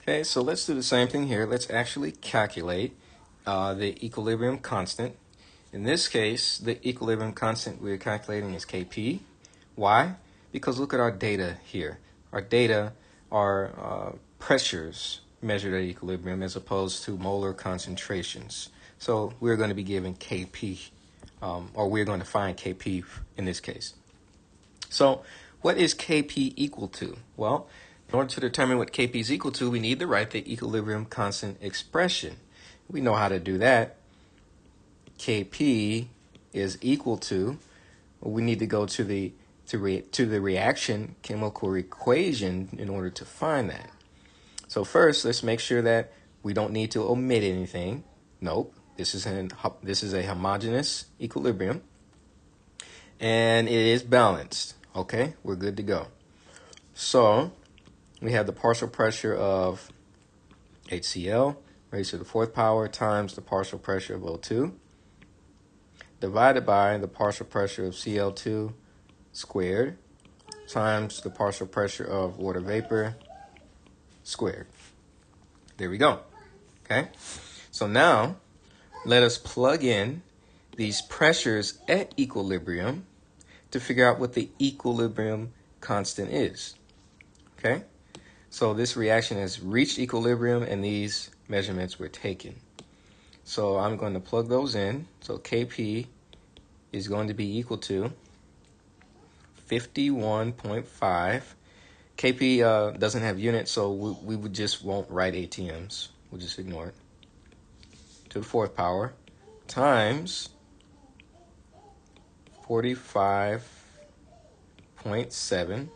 Okay, so let's do the same thing here. Let's actually calculate the equilibrium constant. In this case, the equilibrium constant we're calculating is Kp. Why? Because look at our data here. Our data are pressures measured at equilibrium as opposed to molar concentrations. So we're going to be given Kp, or we're going to find Kp in this case. So what is Kp equal to? Well, in order to determine what Kp is equal to, we need to write the equilibrium constant expression. We know how to do that. Kp is equal to, we need to go to the reaction chemical equation in order to find that. So first, let's make sure that we don't need to omit anything. Nope, this is a homogeneous equilibrium, and it is balanced. Okay, we're good to go. So we have the partial pressure of HCl raised to the fourth power times the partial pressure of O2 divided by the partial pressure of Cl2 squared times the partial pressure of water vapor squared. There we go. Okay, so now let us plug in these pressures at equilibrium to figure out what the equilibrium constant is. Okay, so this reaction has reached equilibrium and these measurements were taken. So I'm going to plug those in. So Kp is going to be equal to 51.5. Kp doesn't have units, so we would just won't write ATMs. We'll just ignore it. To the fourth power times 45.7, and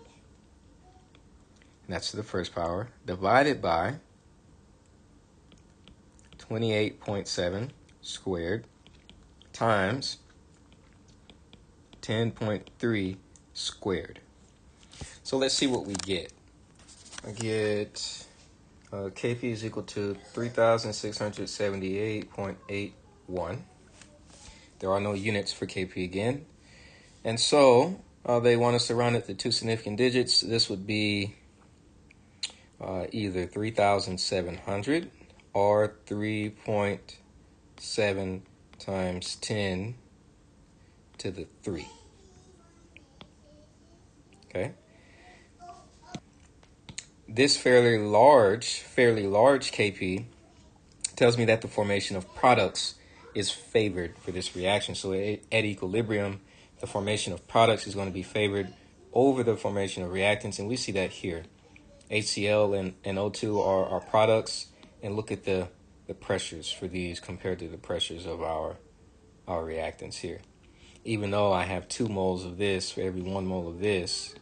that's to the first power, divided by 28.7 squared times 10.3 squared. So let's see what we get. I get Kp is equal to 3,678.81. There are no units for Kp again. And so they want us to round it to two significant digits. This would be either 3,700 or 3.7 times 10 to the 3. Okay. This fairly large Kp tells me that the formation of products is favored for this reaction. So at equilibrium, the formation of products is going to be favored over the formation of reactants, and we see that here. HCl and O2 are products, and look at the pressures for these compared to the pressures of our reactants here. Even though I have 2 moles of this for every 1 mole of this,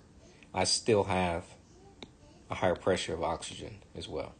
I still have a higher pressure of oxygen as well.